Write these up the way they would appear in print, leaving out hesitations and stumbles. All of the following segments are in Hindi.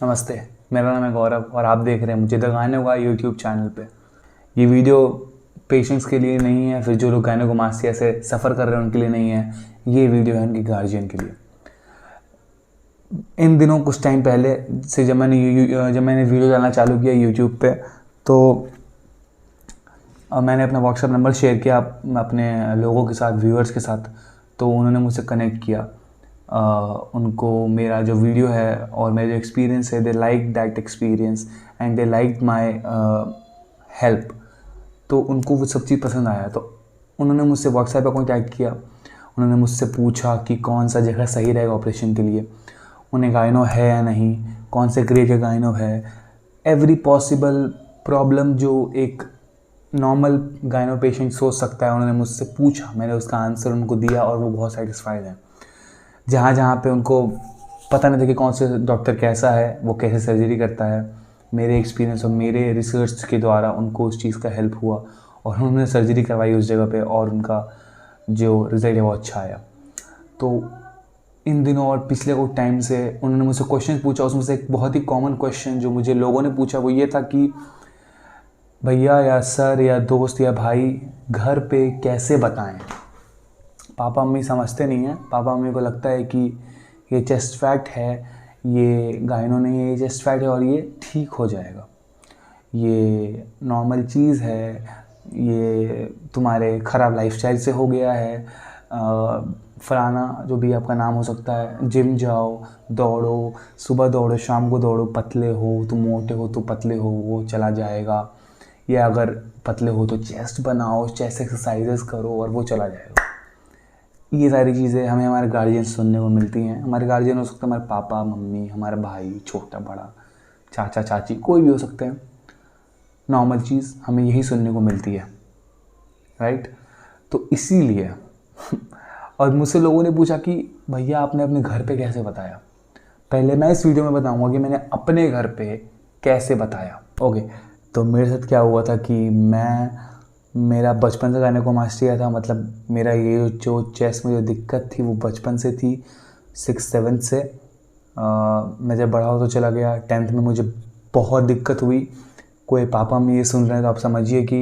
नमस्ते, मेरा नाम है गौरव और आप देख रहे हैं मुझे द गायनो यूट्यूब चैनल पे। ये वीडियो पेशेंट्स के लिए नहीं है, फिर जो लोग गायनोकोमास्टिया से सफ़र कर रहे हैं उनके लिए नहीं है। ये वीडियो है उनके गार्जियन के लिए। इन दिनों कुछ टाइम पहले से जब मैंने वीडियो डालना चालू किया यूट्यूब पे, तो मैंने अपना व्हाट्सएप नंबर शेयर किया अपने लोगों के साथ, व्यूअर्स के साथ। तो उन्होंने मुझसे कनेक्ट किया। उनको मेरा जो वीडियो है और मेरा जो एक्सपीरियंस है, they like that experience and they like my help. तो उनको वो सब चीज़ पसंद आया। तो उन्होंने मुझसे व्हाट्सएप पर कॉन्टैक्ट किया। उन्होंने मुझसे पूछा कि कौन सा जगह सही रहेगा ऑपरेशन के लिए, उन्हें गायनो है या नहीं, कौन से ग्रेड का गायनो है, एवरी पॉसिबल प्रॉब्लम जो एक नॉर्मल गायनो पेशेंट सोच सकता है उन्होंने मुझसे पूछा। मैंने उसका आंसर उनको दिया और वो बहुत सेटिस्फाइड हैं। जहाँ जहाँ पे उनको पता नहीं था कि कौन से डॉक्टर कैसा है, वो कैसे सर्जरी करता है, मेरे एक्सपीरियंस और मेरे रिसर्च के द्वारा उनको उस चीज़ का हेल्प हुआ और उन्होंने सर्जरी करवाई उस जगह पे और उनका जो रिज़ल्ट है वो अच्छा आया। तो इन दिनों और पिछले कुछ टाइम से उन्होंने मुझसे क्वेश्चन पूछा। उसमें से एक बहुत ही कॉमन क्वेश्चन जो मुझे लोगों ने पूछा वो ये था कि भैया या सर या दोस्त या भाई, घर पे कैसे बताएं। पापा मम्मी समझते नहीं हैं। पापा मम्मी को लगता है कि ये चेस्ट फैट है, ये गायनो नहीं है, ये चेस्ट फैट है और ये ठीक हो जाएगा, ये नॉर्मल चीज़ है, ये तुम्हारे ख़राब लाइफस्टाइल से हो गया है, फलाना जो भी आपका नाम हो सकता है। जिम जाओ, दौड़ो, सुबह दौड़ो, शाम को दौड़ो, पतले हो तुम, मोटे हो तो पतले हो, वो चला जाएगा। या अगर पतले हो तो चेस्ट बनाओ, चेस्ट एक्सरसाइजेस करो और वो चला जाएगा। ये सारी चीज़ें हमें हमारे गार्जियन सुनने को मिलती हैं। हमारे गार्जियन हो सकते हैं हमारे पापा मम्मी, हमारा भाई, छोटा बड़ा, चाचा चाची, कोई भी हो सकते हैं। नॉर्मल चीज़ हमें यही सुनने को मिलती है, राइट। तो इसीलिए और मुझसे लोगों ने पूछा कि भैया आपने अपने घर पे कैसे बताया। पहले मैं इस वीडियो में बताऊंगा कि मैंने अपने घर पे कैसे बताया। ओके, तो मेरे साथ क्या हुआ था कि मेरा बचपन से गायनोकोमास्टिया था। मतलब मेरा ये जो चेस्ट में जो दिक्कत थी वो बचपन से थी, 6-7 से। मैं जब बड़ा हो तो चला गया। 10th में मुझे बहुत दिक्कत हुई। कोई पापा में ये सुन रहे हैं तो आप समझिए कि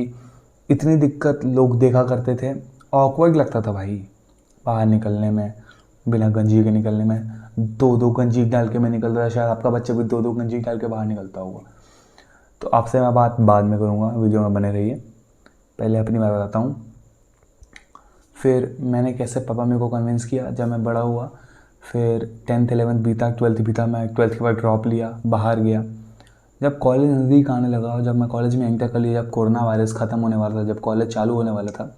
इतनी दिक्कत लोग देखा करते थे। ऑकवर्ड लगता था भाई बाहर निकलने में, बिना गंजी के निकलने में। 2-2 गंजी डाल के मैं निकलता था। शायद आपका बच्चा भी 2-2 गंजी डाल के बाहर निकलता होगा। तो आपसे मैं बात बाद में करूँगा, वीडियो में बने रहिए। पहले अपनी बात बताता हूँ। फिर मैंने कैसे पापा मेरे को कन्विंस किया जब मैं बड़ा हुआ। फिर 10th 11th बीता, 12th बीता। मैं 12th के बाद ड्रॉप लिया, बाहर गया। जब कॉलेज नज़दीक आने लगा और जब मैं कॉलेज में एंटर कर लिया, जब कोरोना वायरस ख़त्म होने वाला था, जब कॉलेज चालू होने वाला था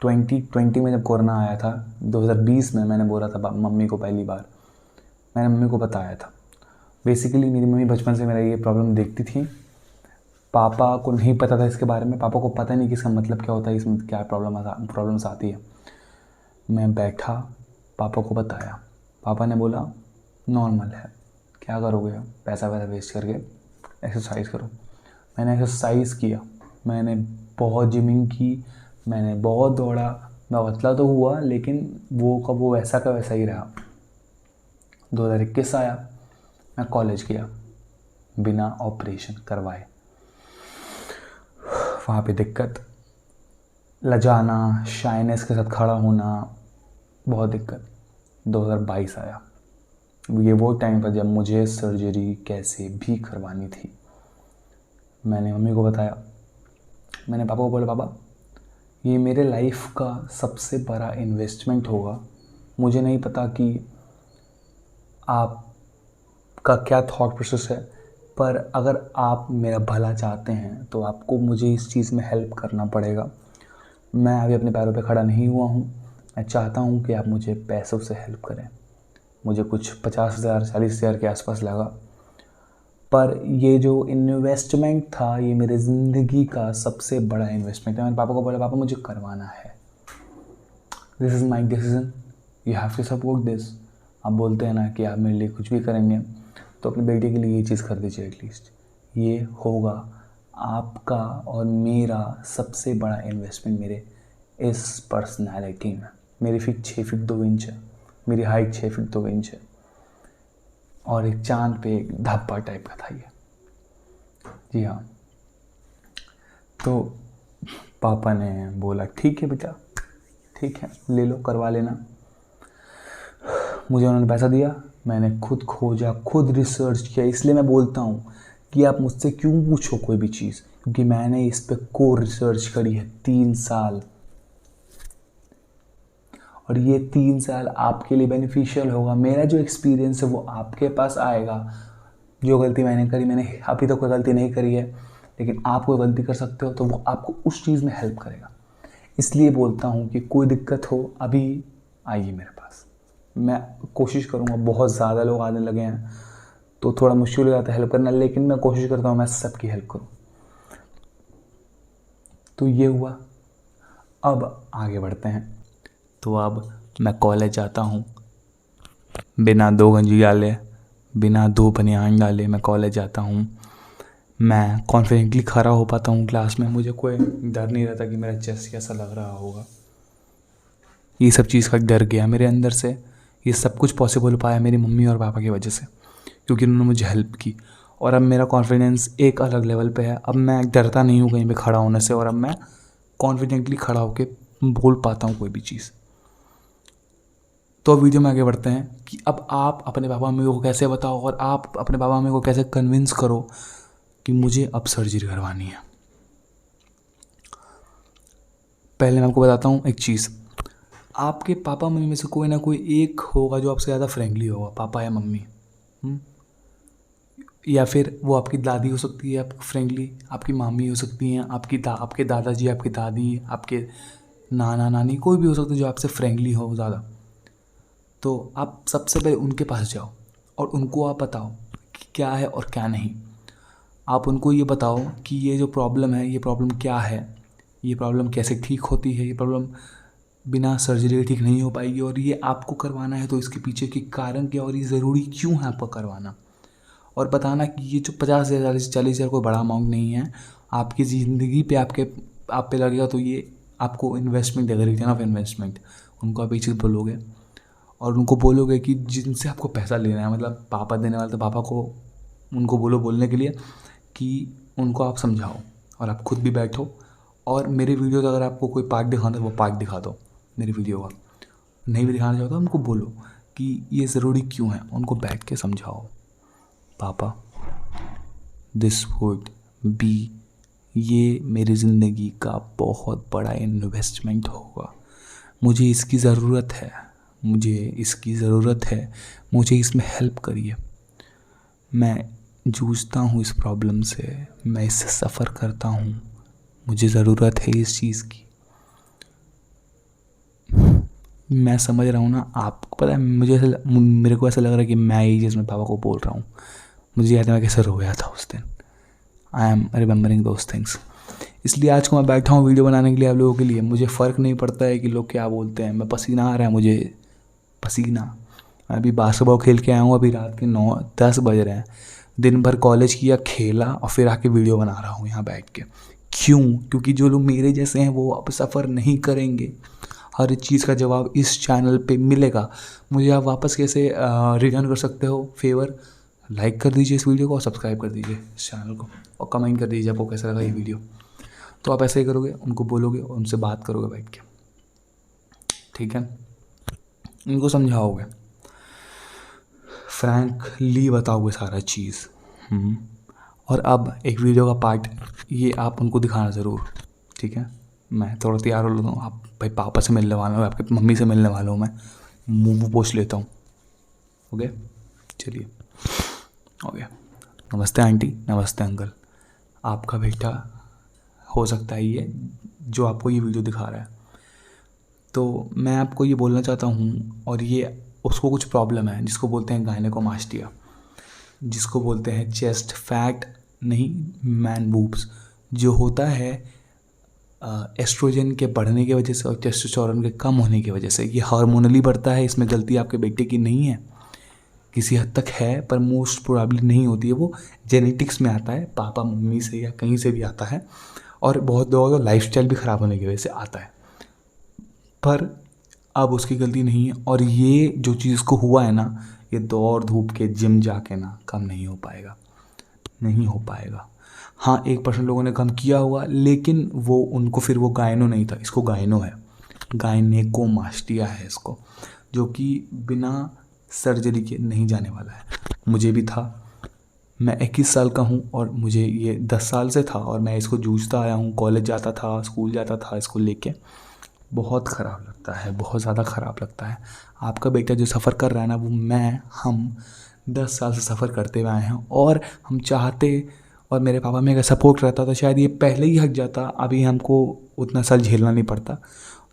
2020 में, जब कोरोना आया था 2020 में, मैंने बोला था मम्मी को, पहली बार मैंने मम्मी को बताया था। बेसिकली मेरी मम्मी बचपन से मेरा ये प्रॉब्लम देखती थी। पापा को नहीं पता था इसके बारे में। पापा को पता नहीं कि इसका मतलब क्या होता है, इसमें क्या प्रॉब्लम्स आती है। मैं बैठा, पापा को बताया। पापा ने बोला नॉर्मल है, क्या करोगे पैसा वैसा वेस्ट करके, एक्सरसाइज करो। मैंने एक्सरसाइज किया, मैंने बहुत जिमिंग की, मैंने बहुत दौड़ा। मैं पतला तो हुआ लेकिन वो का वो वैसा का वैसा ही रहा। 2021 आया, मैं कॉलेज गया बिना ऑपरेशन करवाए। वहाँ पे दिक्कत, लजाना, शाइनेस के साथ खड़ा होना, बहुत दिक्कत। 2022 आया, ये वो टाइम पर जब मुझे सर्जरी कैसे भी करवानी थी। मैंने मम्मी को बताया। मैंने पापा को बोला, पापा ये मेरे लाइफ का सबसे बड़ा इन्वेस्टमेंट होगा। मुझे नहीं पता कि आपका क्या थॉट प्रोसेस है, पर अगर आप मेरा भला चाहते हैं तो आपको मुझे इस चीज़ में हेल्प करना पड़ेगा। मैं अभी अपने पैरों पे खड़ा नहीं हुआ हूँ। मैं चाहता हूँ कि आप मुझे पैसों से हेल्प करें। मुझे कुछ 50,000 40,000 के आसपास लगा, पर ये जो इन्वेस्टमेंट था ये मेरे ज़िंदगी का सबसे बड़ा इन्वेस्टमेंट है। मैंने पापा को बोला, पापा मुझे करवाना है, this is my decision, you have to support this. आप बोलते हैं ना कि आप मेरे लिए कुछ भी करेंगे, तो अपने बेटे के लिए ये चीज़ कर दीजिए एटलीस्ट। ये होगा आपका और मेरा सबसे बड़ा इन्वेस्टमेंट मेरे इस पर्सनैलिटी में। मेरी फिट 6 फीट 2 इंच है, मेरी हाइट 6 फीट 2 इंच है। और एक चांद पे एक धब्बा टाइप का था ये। जी हाँ। तो पापा ने बोला ठीक है बेटा, ठीक है ले लो, करवा लेना। मुझे उन्होंने पैसा दिया, मैंने खुद खोजा, खुद रिसर्च किया। इसलिए मैं बोलता हूँ कि आप मुझसे क्यों पूछो कोई भी चीज़, क्योंकि मैंने इस पे कोर रिसर्च करी है 3 साल। और ये 3 साल आपके लिए बेनिफिशियल होगा। मेरा जो एक्सपीरियंस है वो आपके पास आएगा। जो गलती मैंने करी, मैंने अभी तक कोई गलती नहीं करी है, लेकिन आप कोई गलती कर सकते हो तो वो आपको उस चीज़ में हेल्प करेगा। इसलिए बोलता हूँ कि कोई दिक्कत हो अभी आइए मेरे पास, मैं कोशिश करूँगा। बहुत ज़्यादा लोग आने लगे हैं तो थोड़ा मुश्किल हो जाता है हेल्प करना, लेकिन मैं कोशिश करता हूँ मैं सबकी हेल्प करूँ। तो ये हुआ। अब आगे बढ़ते हैं। तो अब मैं कॉलेज जाता हूँ, बिना 2 गंजी डाले, बिना 2 बनियान डाले मैं कॉलेज जाता हूँ। मैं कॉन्फिडेंटली खड़ा हो पाता हूँ क्लास में। मुझे कोई डर नहीं रहता कि मेरा चेस्ट कैसा लग रहा होगा। ये सब चीज़ का डर गया मेरे अंदर से। ये सब कुछ पॉसिबल हो पाया मेरी मम्मी और पापा की वजह से, क्योंकि उन्होंने मुझे हेल्प की। और अब मेरा कॉन्फिडेंस एक अलग लेवल पे है। अब मैं डरता नहीं हूँ कहीं पे खड़ा होने से, और अब मैं कॉन्फिडेंटली खड़ा होकर बोल पाता हूँ कोई भी चीज़। तो वीडियो में आगे बढ़ते हैं कि अब आप अपने पापा मम्मी को कैसे बताओ और आप अपने पापा मम्मी को कैसे कन्विंस करो कि मुझे अब सर्जरी करवानी है। पहले मैं आपको बताता हूँ एक चीज़। आपके पापा मम्मी में से कोई ना कोई एक होगा जो आपसे ज़्यादा फ्रेंडली होगा, पापा या मम्मी। या फिर वो आपकी दादी हो सकती है आपको फ्रेंडली, आपकी मामी हो सकती हैं, आपके दादाजी, आपकी दादी, आपके नाना नानी, कोई भी हो सकता है जो आपसे फ्रेंडली हो ज़्यादा। तो आप सबसे पहले उनके पास जाओ और उनको आप बताओ कि क्या है और क्या नहीं। आप उनको ये बताओ कि ये जो प्रॉब्लम है, ये प्रॉब्लम क्या है, ये प्रॉब्लम कैसे ठीक होती है, ये प्रॉब्लम बिना सर्जरी के ठीक नहीं हो पाएगी, और ये आपको करवाना है तो इसके पीछे के कारण क्या और ये ज़रूरी क्यों है आपको करवाना। और बताना कि ये जो 50,000 40 हज़ार कोई बड़ा अमाउंट नहीं है, आपकी ज़िंदगी पे आप पे लगेगा तो ये आपको इन्वेस्टमेंट देगा, रिटर्न ऑफ इन्वेस्टमेंट। उनको आप ये चीज़ बोलोगे और उनको बोलोगे कि जिनसे आपको पैसा लेना है, मतलब पापा देने वाले, तो पापा को उनको बोलने के लिए कि उनको आप समझाओ और आप खुद भी बैठो। और मेरे वीडियो का अगर आपको कोई पार्ट दिखाना है वो पार्ट दिखा दो मेरी वीडियो का। नहीं भी दिखाना चाहते तो उनको बोलो कि ये ज़रूरी क्यों है, उनको बैठ के समझाओ। पापा, दिस वुड बी, ये मेरी ज़िंदगी का बहुत बड़ा इन्वेस्टमेंट होगा। मुझे इसकी ज़रूरत है, मुझे इसमें हेल्प करिए। मैं जूझता हूँ इस प्रॉब्लम से, मैं इससे सफ़र करता हूँ, मुझे ज़रूरत है इस चीज़ की। मैं समझ रहा हूँ ना, आपको पता है मेरे को ऐसा लग रहा है कि मैं ही जिसमें पापा को बोल रहा हूँ। मुझे याद है मैं कैसे रोया था उस दिन। I am remembering those things. इसलिए आज को मैं बैठा हूँ वीडियो बनाने के लिए आप लोगों के लिए। मुझे फ़र्क नहीं पड़ता है कि लोग क्या बोलते हैं। मैं पसीना आ रहा है, मुझे पसीना। अभी बास्केटबॉल खेल के आया हूँ, अभी रात के 9-10 बज रहे हैं। दिन भर कॉलेज किया, खेला और फिर आके वीडियो बना रहा हूँ यहाँ बैठ के। क्यों? क्योंकि जो लोग मेरे जैसे हैं वो अब सफ़र नहीं करेंगे। हर चीज़ का जवाब इस चैनल पे मिलेगा। मुझे आप वापस कैसे रिटर्न कर सकते हो फेवर? लाइक कर दीजिए इस वीडियो को और सब्सक्राइब कर दीजिए इस चैनल को, और कमेंट कर दीजिए आपको कैसा लगा ये वीडियो। तो आप ऐसे ही करोगे, उनको बोलोगे और उनसे बात करोगे बैठ के, ठीक है? उनको समझाओगे, फ्रैंकली बताओगे सारा चीज़। और अब एक वीडियो का पार्ट ये आप उनको दिखाना ज़रूर, ठीक है? मैं थोड़ा तैयार हो लेता हूँ। आप भाई पापा से मिलने वाला हूँ, आपके मम्मी से मिलने वाला हूँ, मैं मुँह पोंछ लेता हूँ। ओके, चलिए। ओके, नमस्ते आंटी, नमस्ते अंकल। आपका बेटा हो सकता है ये जो आपको ये वीडियो दिखा रहा है। तो मैं आपको ये बोलना चाहता हूँ, और ये उसको कुछ प्रॉब्लम है जिसको बोलते हैं गायनेकोमास्टिया, जिसको बोलते हैं चेस्ट फैट, नहीं मैन बूब्स, जो होता है एस्ट्रोजन के बढ़ने की वजह से और टेस्टोस्टेरोन के कम होने की वजह से। ये हार्मोनली बढ़ता है, इसमें गलती आपके बेटे की नहीं है। किसी हद तक है पर मोस्ट प्रोबेबली नहीं होती है। वो जेनेटिक्स में आता है, पापा मम्मी से या कहीं से भी आता है, और बहुत लोगों का लाइफस्टाइल भी ख़राब होने की वजह से आता है। पर अब उसकी गलती नहीं है। और ये जो चीज़ को हुआ है ना, ये दौड़ धूप के जिम जाके ना कम नहीं हो पाएगा, नहीं हो पाएगा। हाँ 1% लोगों ने कम किया हुआ, लेकिन वो उनको फिर वो गायनो नहीं था, इसको गायनो है, गायनेकोमास्टिया है इसको, जो कि बिना सर्जरी के नहीं जाने वाला है। मुझे भी था, मैं 21 साल का हूँ और मुझे ये 10 साल से था और मैं इसको जूझता आया हूँ। कॉलेज जाता था, स्कूल जाता था इसको लेके। बहुत ख़राब लगता है, बहुत ज़्यादा ख़राब लगता है। आपका बेटा जो सफ़र कर रहा है ना, वो हम 10 साल से सफ़र करते हुए आए हैं और हम चाहते, और मेरे पापा में अगर सपोर्ट रहता तो शायद ये पहले ही हट जाता, अभी हमको उतना साल झेलना नहीं पड़ता।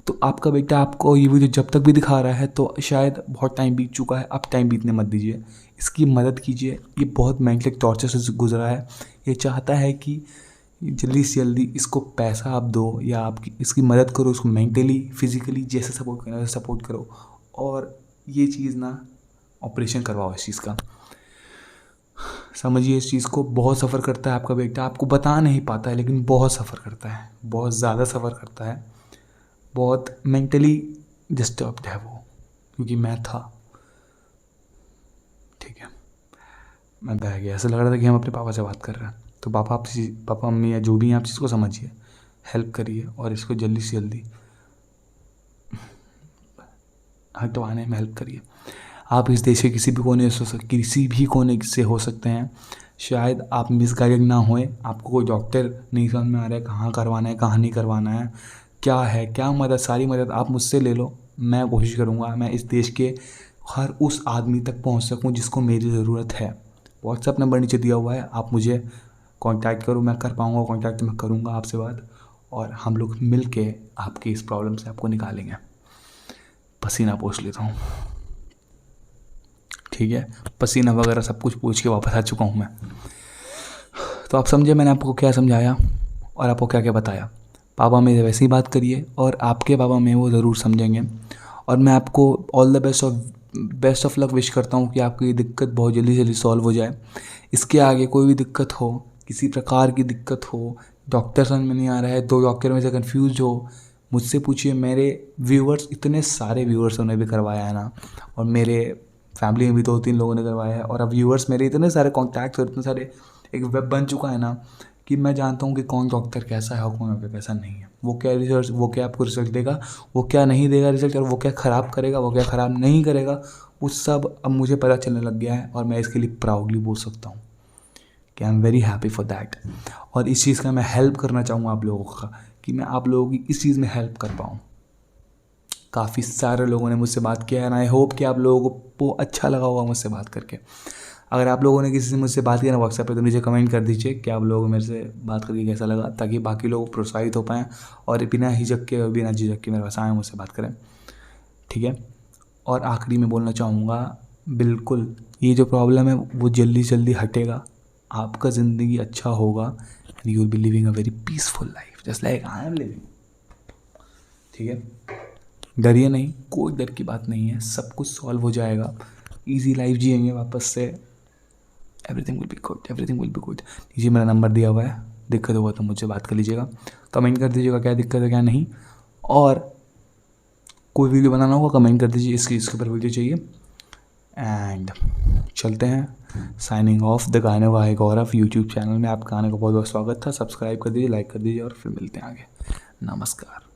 तो आपका बेटा आपको ये वीडियो जब तक भी दिखा रहा है तो शायद बहुत टाइम बीत चुका है, अब टाइम बीतने मत दीजिए, इसकी मदद कीजिए। ये बहुत मेंटली टॉर्चर से गुजरा है, ये चाहता है कि जल्दी से जल्दी इसको पैसा आप दो या आप इसकी मदद करो, उसको मेंटली फिज़िकली जैसे सपोर्ट करना वैसे सपोर्ट करो, और ये चीज़ ना ऑपरेशन करवाओ इस चीज़ का। समझिए इस चीज़ को, बहुत सफ़र करता है आपका बेटा, आपको बता नहीं पाता है लेकिन बहुत सफ़र करता है, बहुत ज़्यादा सफ़र करता है, बहुत मेंटली डिस्टर्ब्ड है वो, क्योंकि मैं था। ठीक है, मैं बह गया, ऐसा लग रहा था कि हम अपने पापा से बात कर रहे हैं। तो पापा मम्मी या जो भी हैं, आप चीज़ को समझिए, हेल्प करिए और इसको जल्दी से जल्दी हटवाने में हेल्प करिए। आप इस देश के किसी भी कोने से हो सकते हैं। शायद आप मिसगाइडेड ना होए, आपको कोई डॉक्टर नहीं समझ में आ रहा है कहाँ करवाना है कहाँ नहीं करवाना है, क्या मदद, सारी मदद आप मुझसे ले लो। मैं कोशिश करूँगा मैं इस देश के हर उस आदमी तक पहुँच सकूँ जिसको मेरी ज़रूरत है। व्हाट्सएप नंबर नीचे दिया हुआ है, आप मुझे कांटेक्ट करो, मैं कर पाऊँगा कांटेक्ट, मैं करूँगा आपसे बात, और हम लोग मिल के आपकी इस प्रॉब्लम से आपको निकालेंगे। पसीना पोंछ लेता हूँ, ठीक है, पसीना वगैरह सब कुछ पूछ के वापस आ चुका हूँ मैं। तो आप समझे मैंने आपको क्या समझाया और आपको क्या क्या बताया। पापा में वैसे ही बात करिए और आपके पापा में वो ज़रूर समझेंगे। और मैं आपको all the best of luck wish करता हूँ कि आपकी ये दिक्कत बहुत जल्दी से जल्दी सॉल्व हो जाए। इसके आगे कोई भी दिक्कत हो, किसी प्रकार की दिक्कत हो, डॉक्टर समझ में नहीं आ रहा है, 2 डॉक्टर में से कन्फ्यूज हो, मुझसे पूछिए। मेरे व्यूअर्स, इतने सारे व्यूअर्स उन्हें भी करवाया है ना, और मेरे फैमिली में भी 2-3 लोगों ने करवाया है, और अब व्यूअर्स मेरे इतने सारे कॉन्टैक्ट्स और इतने सारे एक वेब बन चुका है ना कि मैं जानता हूँ कि कौन डॉक्टर कैसा है और कौन डॉक्टर कैसा नहीं है। वो क्या आपको रिजल्ट देगा, वो क्या नहीं देगा रिजल्ट, और वो क्या ख़राब करेगा, वो क्या ख़राब नहीं करेगा, वो सब अब मुझे पता चलने लग गया है। और मैं इसके लिए प्राउडली बोल सकता हूँ कि I am very happy for that. और इस चीज़ का मैं हेल्प करना चाहूँगा आप लोगों का, कि मैं आप लोगों की इस चीज़ में हेल्प कर पाऊँ। काफ़ी सारे लोगों ने मुझसे बात किया है, आई होप कि आप लोगों को अच्छा लगा होगा मुझसे बात करके। अगर आप लोगों ने किसी से मुझसे बात किया ना व्हाट्सएप पे, तो मुझे कमेंट कर दीजिए कि आप लोगों को मेरे से बात करके कैसा लगा, ताकि बाकी लोग प्रोत्साहित हो पाएँ और बिना हिचक के और बिना झिझक के मेरे पास आएँ, मुझसे बात करें, ठीक है। और आखिरी में बोलना चाहूँगा, बिल्कुल ये जो प्रॉब्लम है वो जल्दी से जल्दी हटेगा, आपका ज़िंदगी अच्छा होगा, and you will be living a very peaceful life just like I am living, ठीक है। डरिए नहीं, कोई डर की बात नहीं है, सब कुछ सॉल्व हो जाएगा, इजी लाइफ जिएंगे वापस से, everything will be good, everything will be good. नीचे मेरा नंबर दिया हुआ है, दिक्कत होगा तो मुझसे बात कर लीजिएगा, कमेंट कर दीजिएगा क्या दिक्कत है क्या नहीं, और कोई वीडियो बनाना होगा कमेंट कर दीजिए इसके ऊपर वीडियो चाहिए। एंड चलते हैं, साइनिंग ऑफ द गाने भाई गौरव यूट्यूब चैनल में आपका आने का बहुत बहुत स्वागत था। सब्सक्राइब कर दीजिए, लाइक कर दीजिए, और फिर मिलते हैं आगे। नमस्कार।